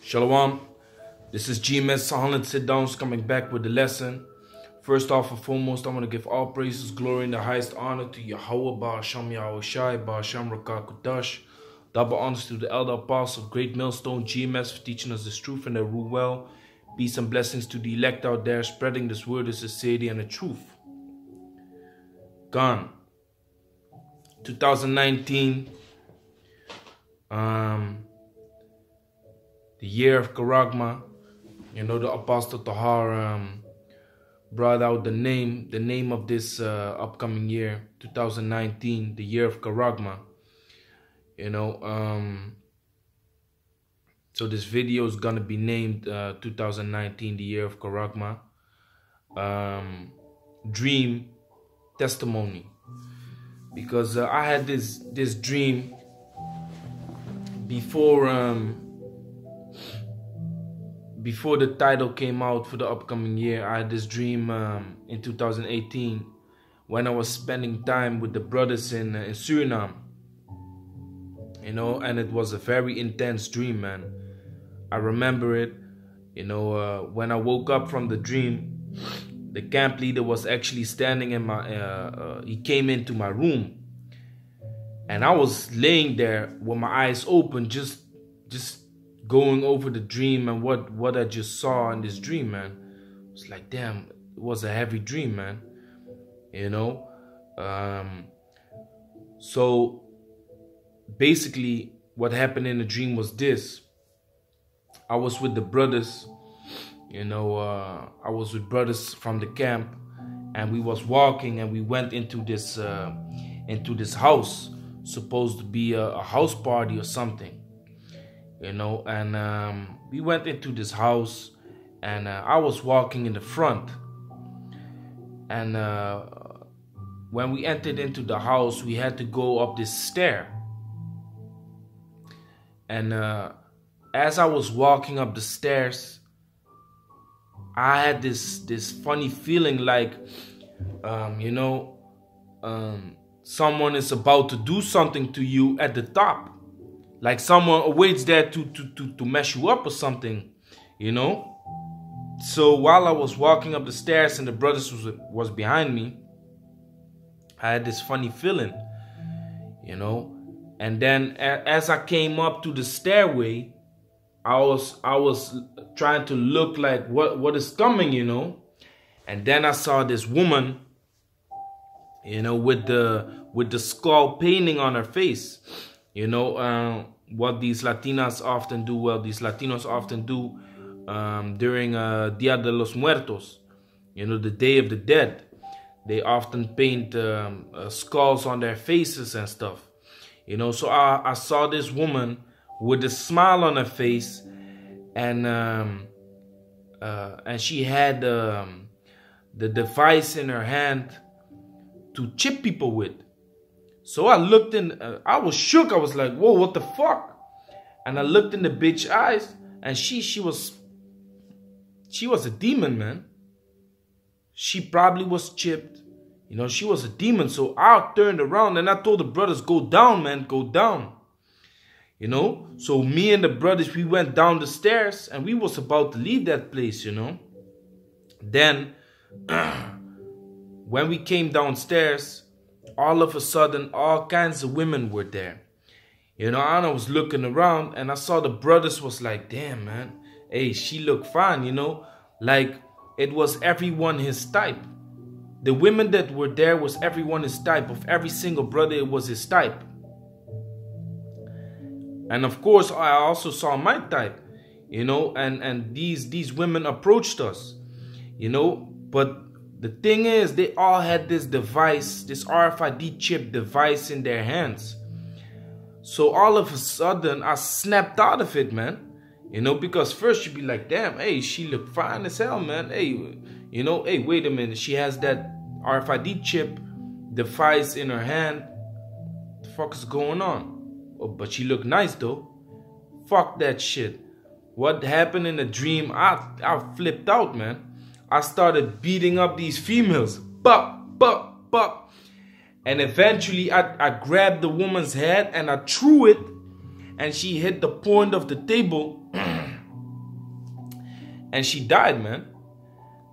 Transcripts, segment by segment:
Shalom, this is GMS Silent Sit Downs coming back with the lesson. First off and foremost, I want to give all praises, glory, and the highest honor to Yahweh, Ba'asham Yahweh Shai, Ba'asham Rakakudash. Double honors to the elder apostle of Great Millstone, GMS, for teaching us this truth and the rule well. Peace and blessings to the elect out there, spreading this word, the sincerity, and the truth. Gone. 2019. The year of Charagma. You know, the Apostle Tahar brought out the name of this upcoming year, 2019, the year of Charagma. You know, so this video is gonna be named 2019, the year of Charagma. Dream testimony, because I had this dream before the title came out for the upcoming year. I had this dream in 2018 when I was spending time with the brothers in Suriname. You know, and it was a very intense dream, man. I remember it. You know, when I woke up from the dream, the camp leader was actually standing in my, he came into my room. And I was laying there with my eyes open, just going over the dream and what I just saw in this dream, man. It was like, damn, it was a heavy dream, man. You know? So basically what happened in the dream was this. I was with the brothers, you know, I was with brothers from the camp, and we was walking and we went into this house, supposed to be a house party or something. You know, and we went into this house, and I was walking in the front. And when we entered into the house, we had to go up this stair. And as I was walking up the stairs, I had this funny feeling like, you know, someone is about to do something to you at the top. Like someone awaits there to mess you up or something, you know? So while I was walking up the stairs and the brothers was behind me, I had this funny feeling, you know? And then as I came up to the stairway, I was trying to look like what is coming, you know? And then I saw this woman, you know, with the skull painting on her face. You know, what these Latinas often do, well, these Latinos often do during Dia de los Muertos, you know, the Day of the Dead. They often paint skulls on their faces and stuff. You know, so I saw this woman with a smile on her face, and she had the device in her hand to chip people with. So I looked in, I was shook. I was like, whoa, what the fuck? And I looked in the bitch's eyes, and she was a demon, man. She probably was chipped. You know, she was a demon. So I turned around and I told the brothers, go down, man, go down. You know, so me and the brothers, we went down the stairs, and we was about to leave that place, you know. Then, when we came downstairs, all of a sudden, all kinds of women were there. You know, and I was looking around, and I saw the brothers was like, damn, man. Hey, she looked fine, you know. Like, it was everyone his type. The women that were there was everyone his type. Of every single brother, it was his type. And of course, I also saw my type. You know, and these women approached us. You know, but the thing is, they all had this device, this RFID chip device in their hands. So all of a sudden, I snapped out of it, man. You know, because first you'd be like, damn, hey, she looked fine as hell, man. Hey, you know, hey, wait a minute. She has that RFID chip device in her hand. What the fuck is going on? Oh, but she looked nice, though. Fuck that shit. What happened in the dream, I flipped out, man. I started beating up these females. Bup, bup, bup. And eventually I grabbed the woman's head and I threw it. And she hit the point of the table. and she died, man.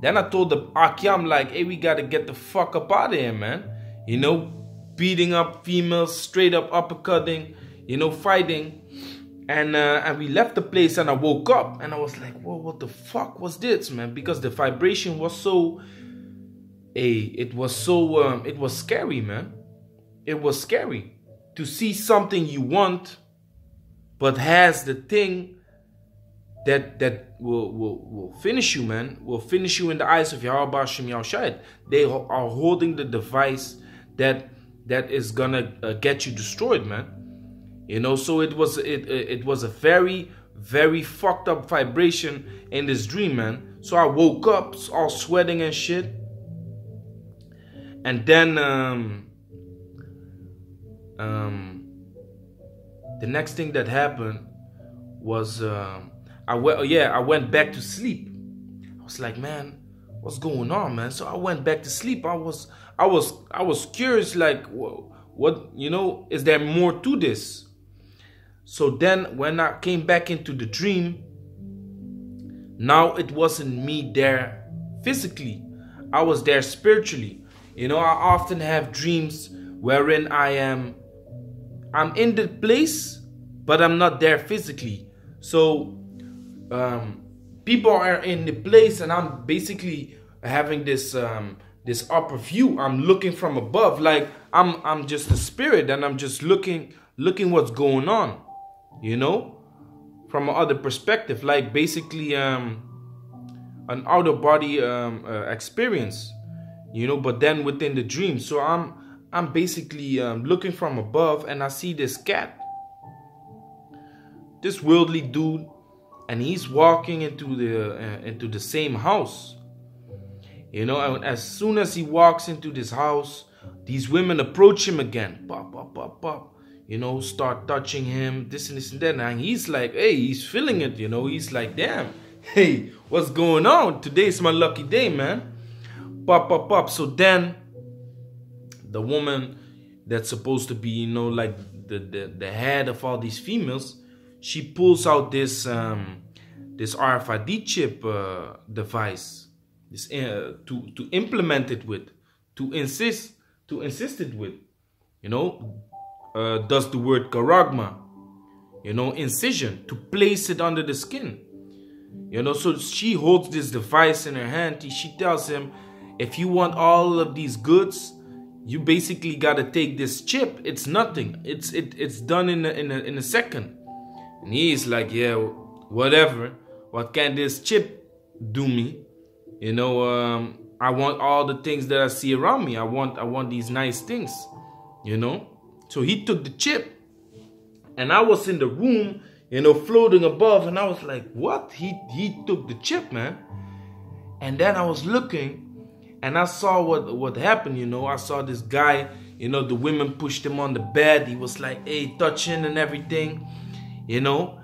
Then I told the Aki, I'm like, hey, we gotta get the fuck up out of here, man. You know, beating up females, straight up uppercutting, you know, fighting. And we left the place, and I woke up and I was like, whoa, what the fuck was this, man? Because the vibration was so, it was scary, man. It was scary to see something you want, but has the thing that will finish you, man. Will finish you in the eyes of Yahweh Shem Yahushai. They are holding the device that is gonna get you destroyed, man. You know, so it was a very, very fucked up vibration in this dream, man. So I woke up all sweating and shit. And then the next thing that happened was I went back to sleep. I was like, man, what's going on, man? So I went back to sleep. I was curious, like, what, you know, is there more to this? So then when I came back into the dream, now it wasn't me there physically. I was there spiritually. You know, I often have dreams wherein I'm in the place, but I'm not there physically. So people are in the place, and I'm basically having this this upper view. I'm looking from above, like I'm just a spirit, and I'm just looking what's going on, you know, from another perspective, like basically an outer body experience, you know, but then within the dream. So I'm basically looking from above, and I see this cat, this worldly dude, and he's walking into the same house, you know. And as soon as he walks into this house, these women approach him again, pop, pop, pop, pop, you know, start touching him, this and this and that, and he's like, hey, he's feeling it, you know. He's like, damn, hey, what's going on? Today's my lucky day, man. Pop, pop, pop. So then the woman that's supposed to be, you know, like the head of all these females, she pulls out this this RFID chip device, this to implement it with, to insist it with, you know, does the word Charagma, you know, incision, to place it under the skin, you know. So she holds this device in her hand. She tells him, if you want all of these goods, you basically gotta take this chip. It's nothing. It's done in a second. And he's like, yeah, whatever. What can this chip do me? You know, I want all the things that I see around me. I want these nice things, you know. So he took the chip, and I was in the room, you know, floating above, and I was like, what? He took the chip, man. And then I was looking, and I saw what happened, you know. I saw this guy, you know, the women pushed him on the bed. He was like, hey, touching and everything, you know.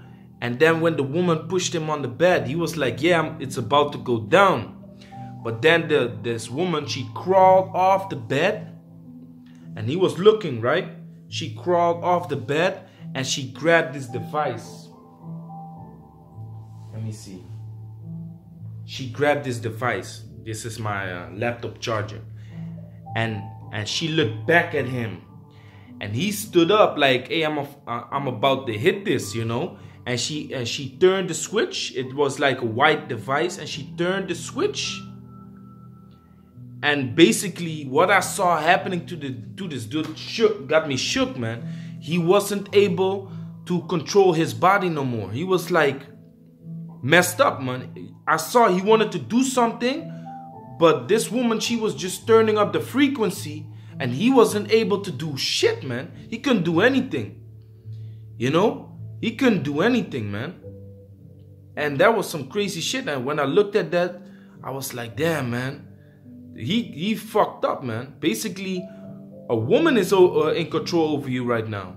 And then when the woman pushed him on the bed, he was like, yeah, it's about to go down. But then this woman, she crawled off the bed, and he was looking, right? She crawled off the bed, and she grabbed this device. Let me see. She grabbed this device. This is my laptop charger. And she looked back at him. And he stood up like, hey, I'm about to hit this, you know. And she turned the switch. It was like a white device, and she turned the switch. And basically, what I saw happening to this dude got me shook, man. He wasn't able to control his body no more. He was like messed up, man. I saw he wanted to do something, but this woman, she was just turning up the frequency, and he wasn't able to do shit, man. He couldn't do anything, you know. He couldn't do anything, man. And that was some crazy shit. And when I looked at that, I was like, damn, man. He fucked up, man. Basically, a woman is in control over you right now.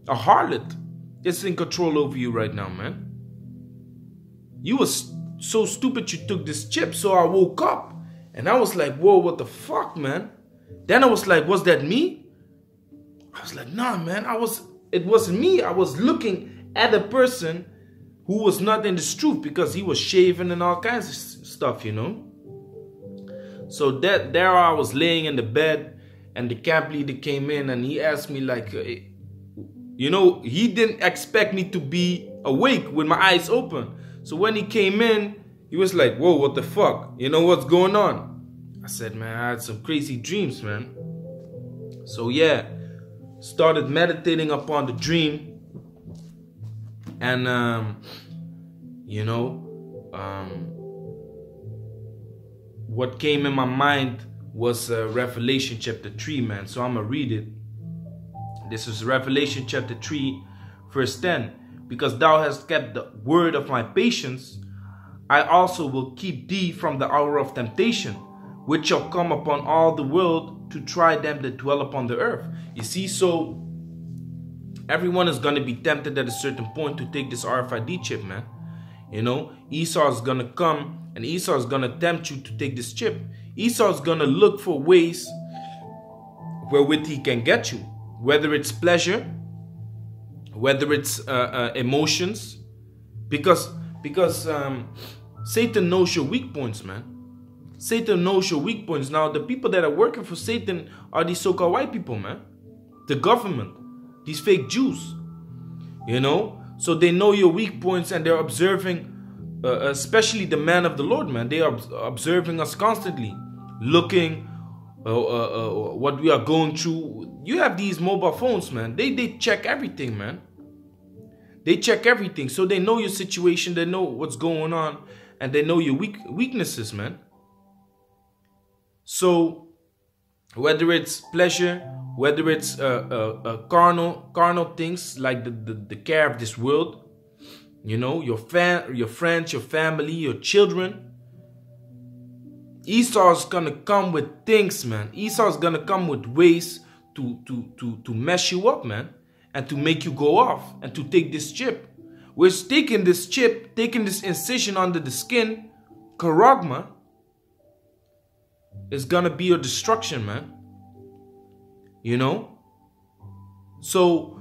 A harlot is in control over you right now, man. You was so stupid you took this chip. So I woke up, and I was like, whoa, what the fuck, man? Then I was like, was that me? I was like, nah, man. It wasn't me. I was looking at a person who was not in this truth because he was shaving and all kinds of stuff, you know. So there I was laying in the bed, and the camp leader came in and he asked me like, you know, he didn't expect me to be awake with my eyes open. So when he came in, he was like, whoa, what the fuck? You know, what's going on? I said, man, I had some crazy dreams, man. So yeah, started meditating upon the dream. And, you know, what came in my mind was Revelation chapter 3, man. So I'm going to read it. This is Revelation chapter 3, verse 10. Because thou hast kept the word of my patience, I also will keep thee from the hour of temptation, which shall come upon all the world to try them that dwell upon the earth. You see, so everyone is going to be tempted at a certain point to take this RFID chip, man. You know, Esau is going to come and Esau is going to tempt you to take this chip. Esau is going to look for ways wherewith he can get you, whether it's pleasure, whether it's emotions, because Satan knows your weak points, man. Satan knows your weak points. Now, the people that are working for Satan are these so-called white people, man. The government, these fake Jews, you know. So they know your weak points and they're observing, especially the man of the Lord, man. They are observing us constantly, looking what we are going through. You have these mobile phones, man. They check everything, man. They check everything. So they know your situation. They know what's going on. And they know your weaknesses, man. So whether it's pleasure, whether it's carnal things like the care of this world, you know, your friends, your family, your children, Esau's gonna come with things, man. Esau's gonna come with ways to mess you up, man, and to make you go off and to take this chip. We're taking this chip, taking this incision under the skin, Charagma, is gonna be your destruction, man. You know? So,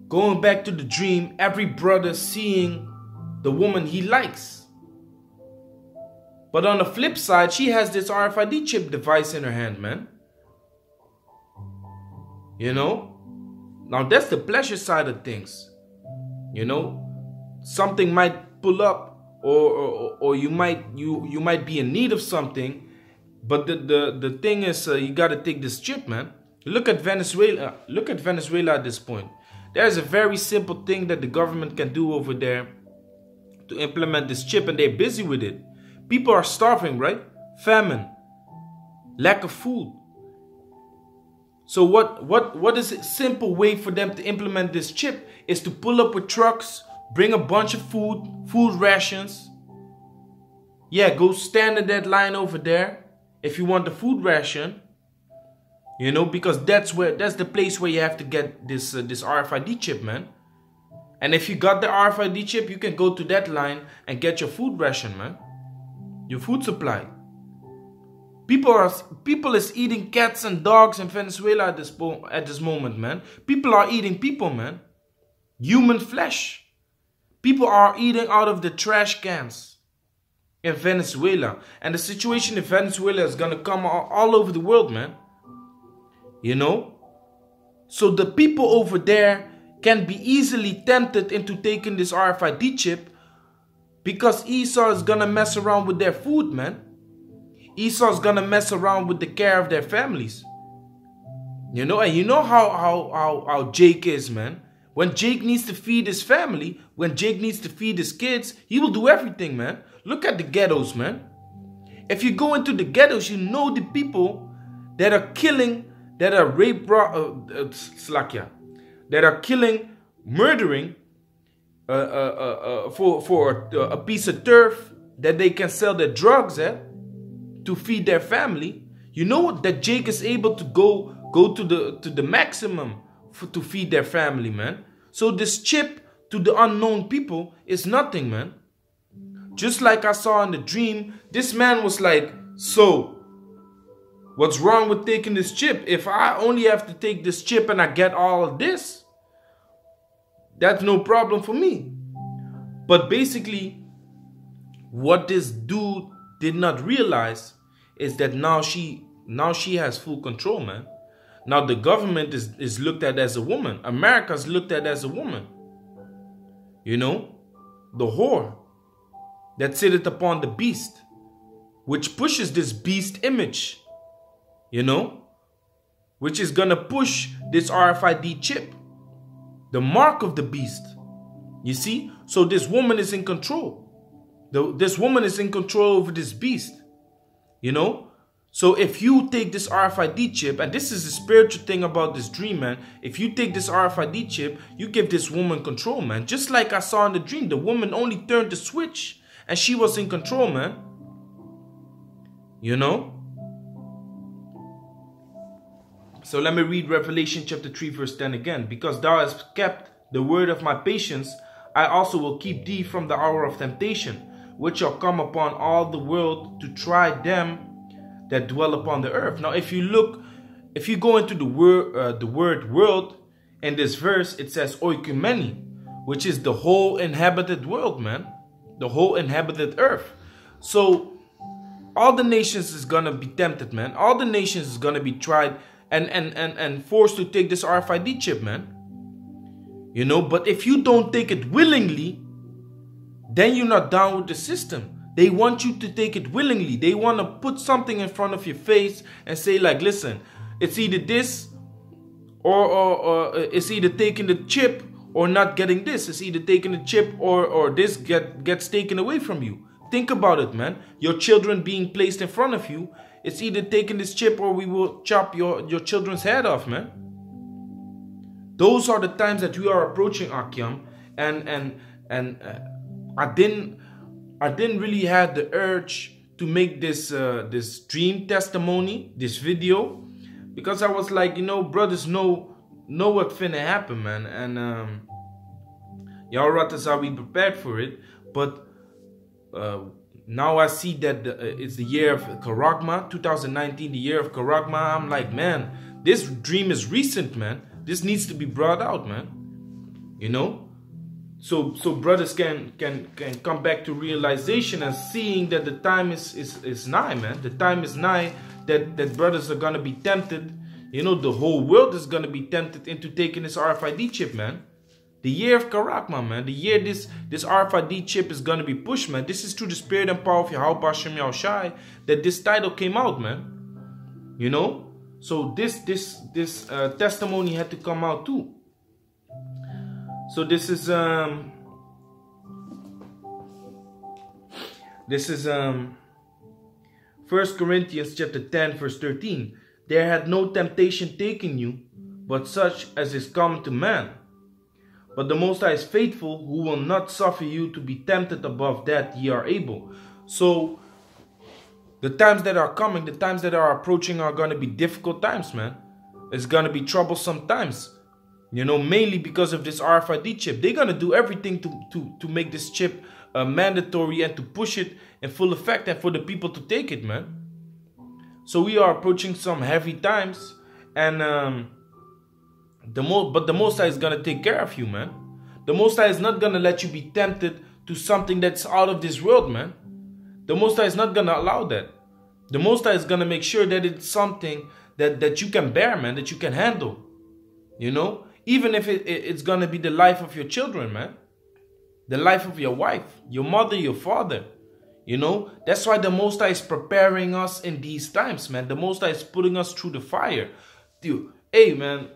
going back to the dream, every brother seeing the woman he likes. But on the flip side, she has this RFID chip device in her hand, man. You know? Now that's the pleasure side of things. You know? Something might pull up, or you might be in need of something, but the thing is, you gotta take this chip, man. Look at Venezuela. Look at Venezuela at this point. There's a very simple thing that the government can do over there to implement this chip, and they're busy with it. People are starving, right? Famine, lack of food. So what is a simple way for them to implement this chip is to pull up with trucks, bring a bunch of food rations. Yeah, go stand in that line over there if you want the food ration. You know, because that's the place where you have to get this RFID chip, man. And if you got the RFID chip, you can go to that line and get your food ration, man. Your food supply. People is eating cats and dogs in Venezuela at this moment, man. People are eating people, man. Human flesh. People are eating out of the trash cans in Venezuela. And the situation in Venezuela is gonna come all over the world, man. You know? So the people over there can be easily tempted into taking this RFID chip because Esau is gonna mess around with their food, man. Esau is gonna mess around with the care of their families. You know, and you know how Jake is, man. When Jake needs to feed his family, when Jake needs to feed his kids, he will do everything, man. Look at the ghettos, man. If you go into the ghettos, you know the people that are killing, that are that are killing, murdering for a piece of turf that they can sell their drugs at to feed their family. You know that Jake is able to go to the maximum to feed their family, man. So this chip to the unknown people is nothing, man. Just like I saw in the dream, this man was like, so what's wrong with taking this chip? If I only have to take this chip and I get all of this, that's no problem for me. But basically, what this dude did not realize is that now she has full control, man. Now the government is looked at as a woman. America's looked at as a woman. You know, the whore that sitteth upon the beast, which pushes this beast image, you know, which is gonna push this RFID chip, the mark of the beast. You see? So this woman is in control. This woman is in control over this beast. You know? So if you take this RFID chip, and this is the spiritual thing about this dream, man. If you take this RFID chip, you give this woman control, man. Just like I saw in the dream, the woman only turned the switch and she was in control, man. You know? So let me read Revelation chapter 3 verse 10 again. Because thou hast kept the word of my patience, I also will keep thee from the hour of temptation, which shall come upon all the world to try them that dwell upon the earth. Now, if you go into the word world, in this verse, it says oikumeni, which is the whole inhabited world, man. The whole inhabited earth. So, all the nations is gonna be tempted, man. All the nations is gonna be tried and forced to take this RFID chip, man. You know, but if you don't take it willingly, then you're not down with the system. They want you to take it willingly. They want to put something in front of your face and say like, listen, it's either this or it's either taking the chip or not getting this. It's either taking the chip or this gets taken away from you. Think about it, man. Your children being placed in front of you. It's either taking this chip or we will chop your children's head off, man. Those are the times that we are approaching, Akyam, and I didn't really have the urge to make this this dream testimony, this video, because I was like, you know, brothers know what finna happen, man, and y'all ratas are we prepared for it, but now I see that it's the year of Charagma, 2019, the year of Charagma. I'm like, man, this dream is recent, man. This needs to be brought out, man. You know, so brothers can come back to realization and seeing that the time is nigh, man. The time is nigh that brothers are gonna be tempted. You know, the whole world is gonna be tempted into taking this RFID chip, man. The year of Charagma, man. The year this RFID chip is gonna be pushed, man. This is through the spirit and power of Yahweh Hashem Yahushai that this title came out, man. You know. So this testimony had to come out too. So this is 1 Corinthians chapter 10 verse 13. There had no temptation taken you, but such as is common to man. But the Most High is faithful, who will not suffer you to be tempted above that ye are able. So the times that are coming, the times that are approaching are going to be difficult times, man. It's going to be troublesome times. You know, mainly because of this RFID chip. They're going to do everything to make this chip mandatory and to push it in full effect and for the people to take it, man. So we are approaching some heavy times, and the Most High is going to take care of you, man. The Most High is not going to let you be tempted to something that's out of this world, man. The Most High is not going to allow that. The Most High is going to make sure that it's something that you can bear, man, that you can handle. You know? Even if it's going to be the life of your children, man. The life of your wife, your mother, your father. You know? That's why the Most High is preparing us in these times, man. The Most High is putting us through the fire. Dude, hey, man.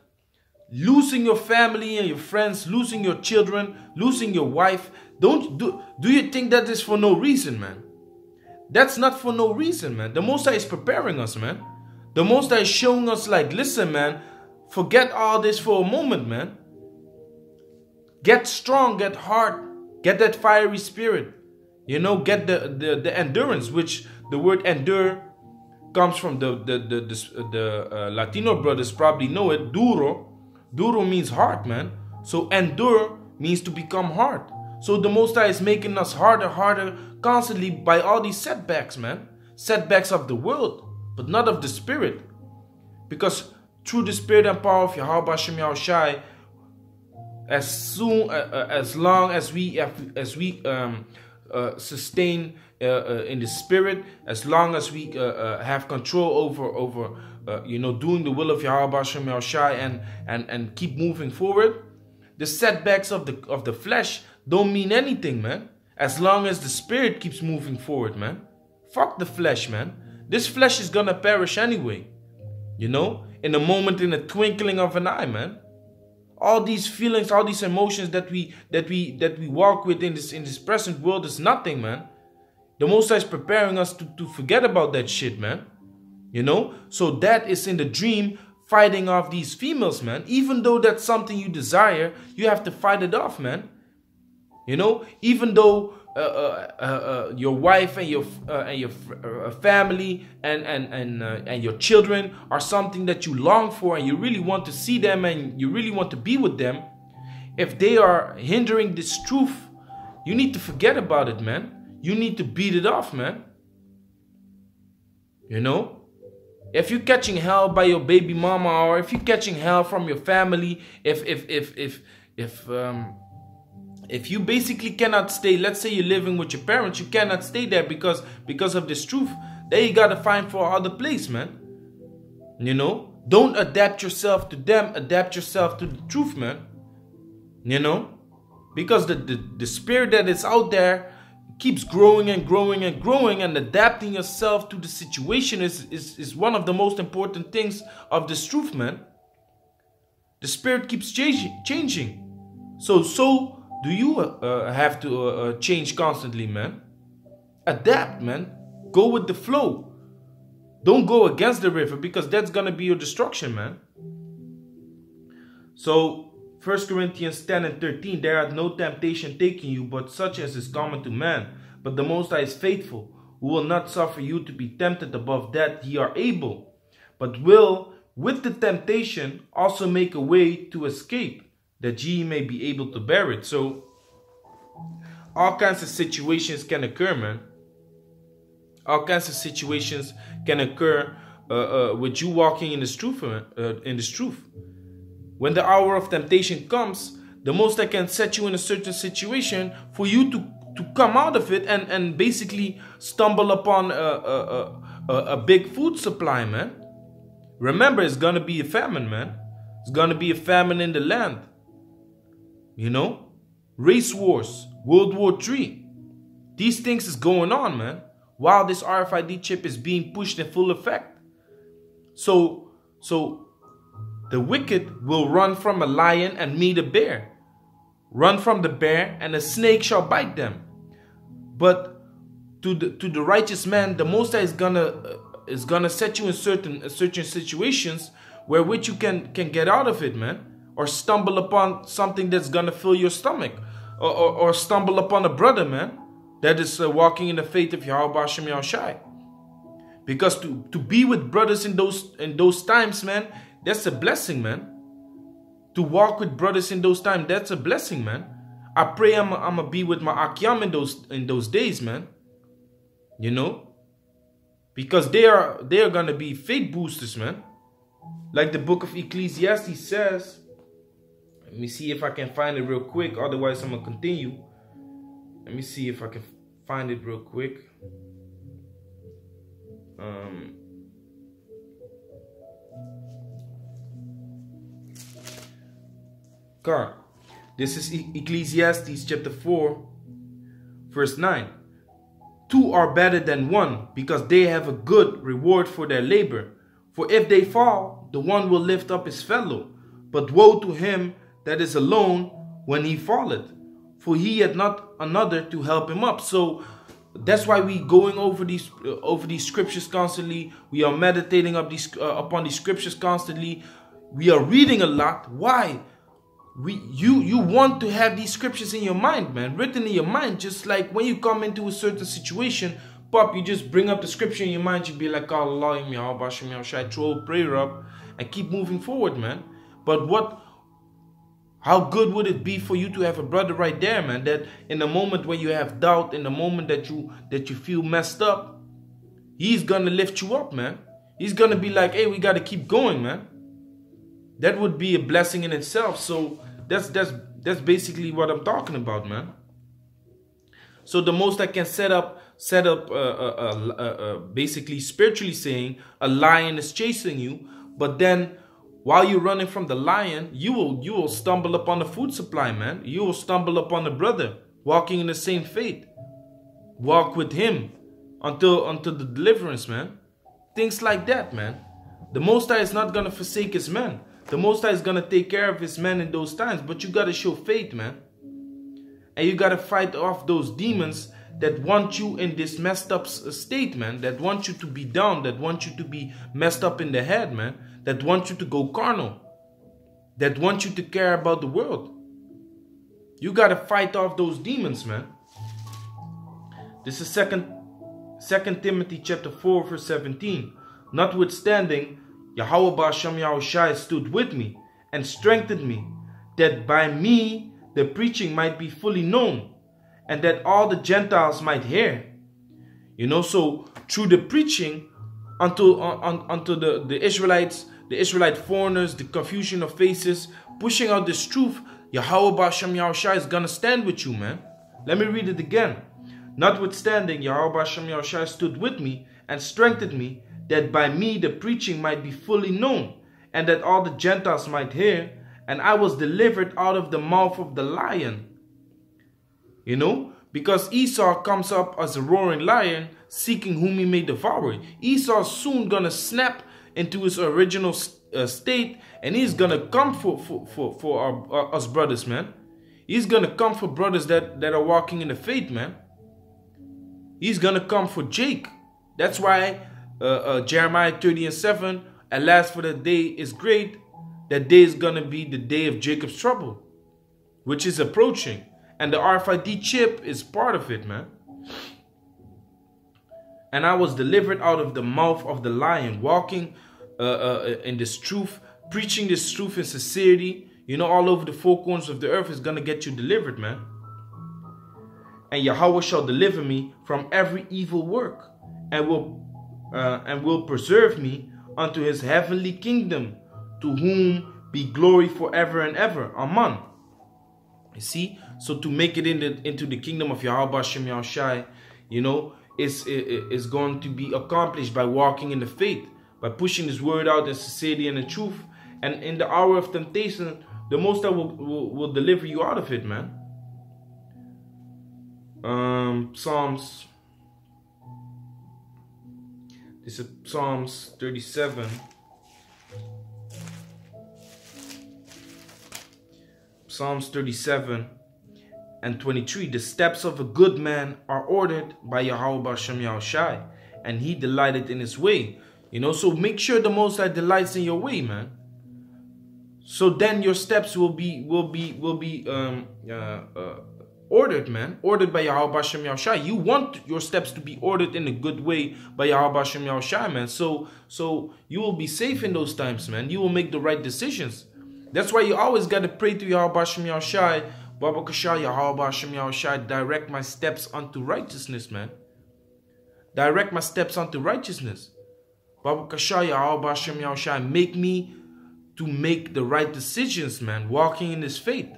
Losing your family and your friends, losing your children, losing your wife. Do you think that is for no reason, man? That's not for no reason, man. The Most High is preparing us, man. The Most High is showing us like, listen, man, forget all this for a moment, man. Get strong, get hard, get that fiery spirit. You know, get the endurance, which the word endure comes from the Latino brothers probably know it. Duro. Duro means hard, man. So endure means to become hard. So the Most High is making us harder, constantly by all these setbacks, man. Setbacks of the world, but not of the spirit. Because through the spirit and power of Yahweh Hashem Yahushai, as long as we sustain in the spirit, as long as we have control over doing the will of Yahweh Hashem Yahushai and keep moving forward, the setbacks of the flesh don't mean anything, man. As long as the spirit keeps moving forward, man. Fuck the flesh, man. This flesh is gonna perish anyway. In a moment, in a twinkling of an eye, man. All these feelings, all these emotions that we walk with in this present world is nothing, man. The Most High is preparing us to forget about that shit, man. So that is in the dream, fighting off these females, man. Even though that's something you desire, you have to fight it off, man. Even though your wife and your family and your children are something that you long for, and you really want to see them and you really want to be with them, if they are hindering this truth, you need to forget about it, man. You need to beat it off, man. If you're catching hell by your baby mama, or if you're catching hell from your family, if you basically cannot stay, let's say you're living with your parents, you cannot stay there because of this truth, then you gotta find for other place, man. Don't adapt yourself to them, adapt yourself to the truth, man. Because the spirit that is out there keeps growing and growing and growing, and adapting yourself to the situation is one of the most important things of this truth, man. The spirit keeps changing. So do you have to change constantly, man? Adapt, man. Go with the flow. Don't go against the river, because that's going to be your destruction, man. So 1 Corinthians 10 and 13, there hath no temptation taken you, but such as is common to man. But the Most High is faithful, who will not suffer you to be tempted above that ye are able, but will with the temptation also make a way to escape, that ye may be able to bear it. So all kinds of situations can occur, man. All kinds of situations can occur with you walking in this truth. When the hour of temptation comes, the Most High can set you in a certain situation for you to come out of it and basically stumble upon a big food supply, man. Remember, it's gonna be a famine, man. It's gonna be a famine in the land. Race wars, World War III. These things is going on, man, while this RFID chip is being pushed in full effect. So the wicked will run from a lion and meet a bear. Run from the bear and a snake shall bite them. But to the righteous man, the Most High is gonna set you in certain situations where which you can get out of it, man. Or stumble upon something that's gonna fill your stomach, or stumble upon a brother, man, that is walking in the faith of Yahweh Hashem Yahushai. Because to be with brothers in those times, man, that's a blessing, man. To walk with brothers in those times, that's a blessing, man. I pray I'm gonna be with my Akyam in those days, man. Because they are gonna be faith boosters, man. Like the book of Ecclesiastes says. Let me see if I can find it real quick. Otherwise, I'm going to continue. Let me see if I can find it real quick. God, this is Ecclesiastes chapter 4, verse 9. Two are better than one, because they have a good reward for their labor. For if they fall, the one will lift up his fellow. But woe to him that is alone when he falleth, for he had not another to help him up. So that's why we going over these scriptures constantly. We are meditating upon these scriptures constantly. We are reading a lot. Why? You want to have these scriptures in your mind, man, written in your mind. Just like when you come into a certain situation, pop, you just bring up the scripture in your mind. You be like, Allah, throw a prayer up and keep moving forward, man. But how good would it be for you to have a brother right there, man, that in the moment when you have doubt, in the moment that you feel messed up, he's gonna lift you up, man. He's gonna be like, hey, we gotta keep going, man. That would be a blessing in itself. So that's That's basically what I'm talking about, man. So the Most High can set up, basically spiritually saying a lion is chasing you, but then while you're running from the lion, you will stumble upon the food supply, man. You will stumble upon a brother walking in the same faith. Walk with him until the deliverance, man. Things like that, man. The Most High is not gonna forsake his men. The Most High is gonna take care of his men in those times, but you gotta show faith, man. And you gotta fight off those demons that want you in this messed up state, man. That want you to be down, that want you to be messed up in the head, man. That want you to go carnal. That want you to care about the world. You gotta fight off those demons, man. This is 2 Timothy chapter 4 verse 17. Notwithstanding, Yahweh Ba'Shem Yahushai stood with me and strengthened me, that by me the preaching might be fully known, and that all the Gentiles might hear. You know, so through the preaching unto the Israelites, the Israelite foreigners, the confusion of faces, pushing out this truth, Yahweh Ba'Shem Yahushai is gonna stand with you, man. Let me read it again. Notwithstanding, Yahweh Ba'Shem Yahushai stood with me and strengthened me, that by me the preaching might be fully known, and that all the Gentiles might hear, and I was delivered out of the mouth of the lion. You know, because Esau comes up as a roaring lion, seeking whom he may devour. Esau's soon gonna snap into his original state, and he's gonna come for us brothers, man. He's gonna come for brothers that are walking in the faith, man. He's gonna come for Jake. That's why Jeremiah 30:7, at last for the day is great. That day is gonna be the day of Jacob's trouble, which is approaching. And the RFID chip is part of it, man. And I was delivered out of the mouth of the lion, walking in this truth, preaching this truth in sincerity. You know, all over the four corners of the earth is gonna get you delivered, man. And Yahweh shall deliver me from every evil work, and will preserve me unto his heavenly kingdom, to whom be glory forever and ever. Amen. You see, so to make it into the kingdom of Yahweh Ba'Shem Yahushai, you know, is going to be accomplished by walking in the faith, by pushing his word out in sincerity and in truth. And in the hour of temptation, the Most High will deliver you out of it, man. Psalms. This is Psalms 37. Psalms 37 and 23. The steps of a good man are ordered by Yahweh Ba'Shem Yahushai, and he delighted in his way. You know, so make sure the Most High delights in your way, man. So then your steps will be ordered, man. Ordered by Yahweh Ba'Shem Yahushai. You want your steps to be ordered in a good way by Yahweh Ba'Shem Yahushai, man. So you will be safe in those times, man. You will make the right decisions. That's why you always got to pray to Yahweh Ba'Shem Yahushai. Baba Kasha, Yahweh Ba'Shem Yahushai, direct my steps unto righteousness, man. Direct my steps unto righteousness. Baba Kasha, Yahweh Ba'Shem Yahushai, make me to make the right decisions, man. Walking in this faith.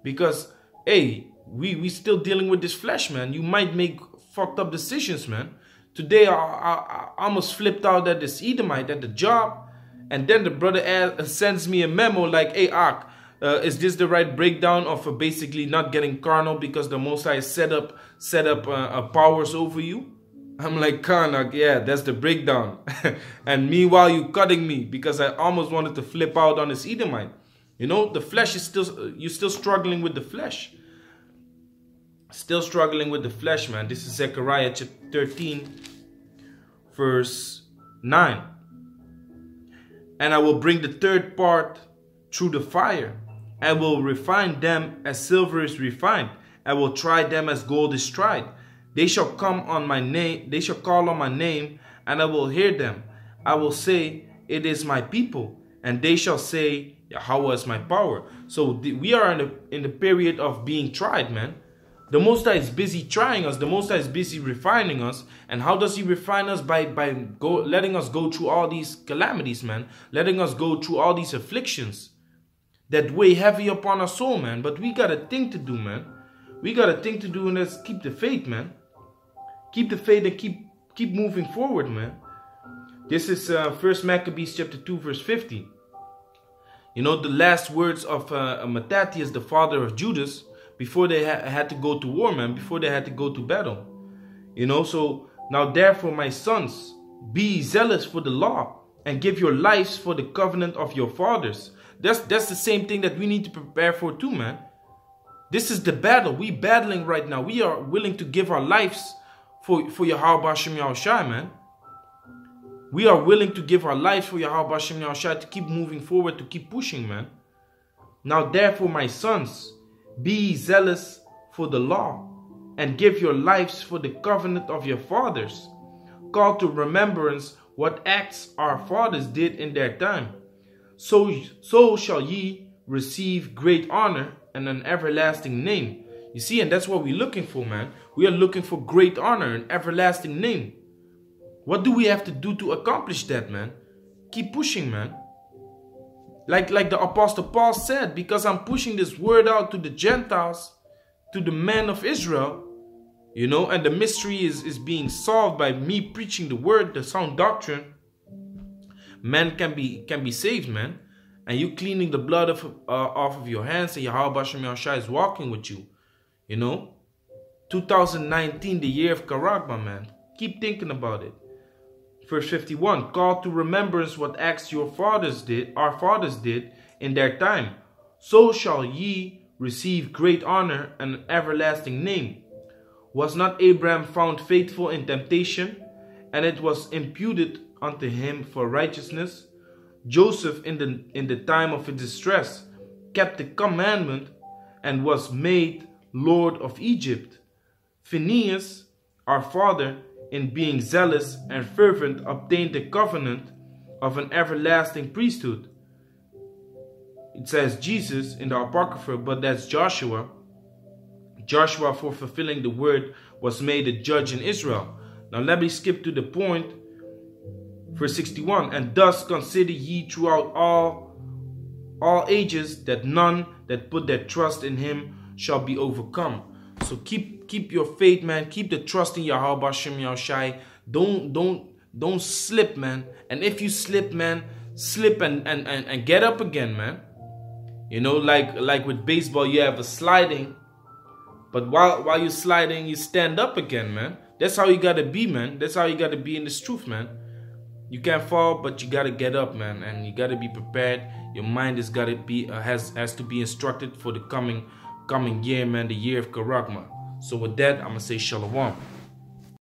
Because, hey, we still dealing with this flesh, man. You might make fucked up decisions, man. Today, I almost flipped out at this Edomite at the job. And then the brother sends me a memo like, hey, Ak, is this the right breakdown of basically not getting carnal because the Most High set up powers over you? I'm like, Karnak, yeah, that's the breakdown. And meanwhile, you cutting me because I almost wanted to flip out on this Edomite. You know, the flesh is still, you're still struggling with the flesh. Still struggling with the flesh, man. This is Zechariah chapter 13, verse 9. And I will bring the third part through the fire. I will refine them as silver is refined. I will try them as gold is tried. They shall come on my name. They shall call on my name, and I will hear them. I will say, it is my people, and they shall say, Yahweh is my power. So we are in the period of being tried, man. The Most High is busy trying us. The Most High is busy refining us. And how does he refine us? By letting us go through all these calamities, man. Letting us go through all these afflictions. that weigh heavy upon our soul, man. But we got a thing to do, man. We got a thing to do, and that's keep the faith, man. Keep the faith and keep moving forward, man. This is 1 Maccabees chapter 2, verse 50. You know, the last words of Matthias, the father of Judas, before they had to go to war, man, before they had to go to battle. You know, so now therefore, my sons, be zealous for the law and give your lives for the covenant of your fathers. That's the same thing that we need to prepare for too, man. This is the battle. We battling right now. We are willing to give our lives for Yahweh Hashem Yahushai, man. We are willing to give our lives for Yahweh Hashem Yahushai, to keep moving forward, to keep pushing, man. Now therefore, my sons, be zealous for the law and give your lives for the covenant of your fathers. Call to remembrance what acts our fathers did in their time. So shall ye receive great honor and an everlasting name. You see, and that's what we're looking for, man. We are looking for great honor and everlasting name. What do we have to do to accomplish that, man? Keep pushing, man. Like the Apostle Paul said, because I'm pushing this word out to the Gentiles, to the men of Israel, you know, and the mystery is being solved by me preaching the word, the sound doctrine. Man can be saved, man. And you cleaning the blood off of your hands, and Yahweh Hashem Yahushai is walking with you. You know, 2019, the year of Charagma, man. Keep thinking about it. Verse 51, call to remembrance what acts our fathers did in their time. So shall ye receive great honor and an everlasting name. Was not Abraham found faithful in temptation, and it was imputed unto him for righteousness? Joseph in the time of his distress kept the commandment and was made Lord of Egypt. Phinehas, our father, in being zealous and fervent, obtained the covenant of an everlasting priesthood. It says Jesus in the Apocrypha, but that's Joshua. Joshua, for fulfilling the word, was made a judge in Israel. Now let me skip to the point. Verse 61, and thus consider ye throughout all ages that none that put their trust in him shall be overcome. So keep your faith, man. Keep the trust in Yahweh Hashem Yahushai. Don't slip, man. And if you slip, man, slip and get up again, man. You know, like with baseball, you have a sliding, but while you're sliding, you stand up again, man. That's how you gotta be, man. That's how you gotta be in this truth, man. You can't fall, but you gotta get up, man, and you gotta be prepared. Your mind has gotta be has to be instructed for the coming year, man, the year of Charagma. So with that, I'm gonna say Shalom.